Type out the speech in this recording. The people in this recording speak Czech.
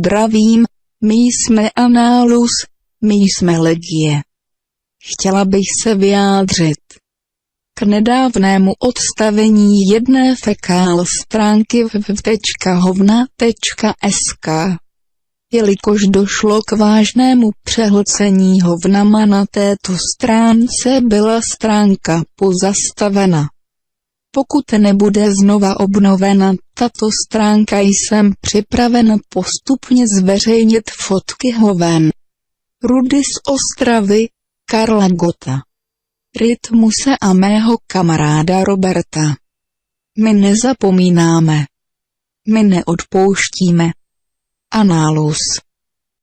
zdravím, my jsme Annálus, my jsme Legie. Chtěla bych se vyjádřit k nedávnému odstavení jedné fekál stránky www.hovna.sk. Jelikož došlo k vážnému přehlcení hovnama na této stránce, byla stránka pozastavena. Pokud nebude znova obnovena tato stránka, jsem připraven postupně zveřejnit fotky hoven. Rudy z Ostravy, Karla Gota, Rytmuse a mého kamaráda Roberta. My nezapomínáme. My neodpouštíme. Annálus.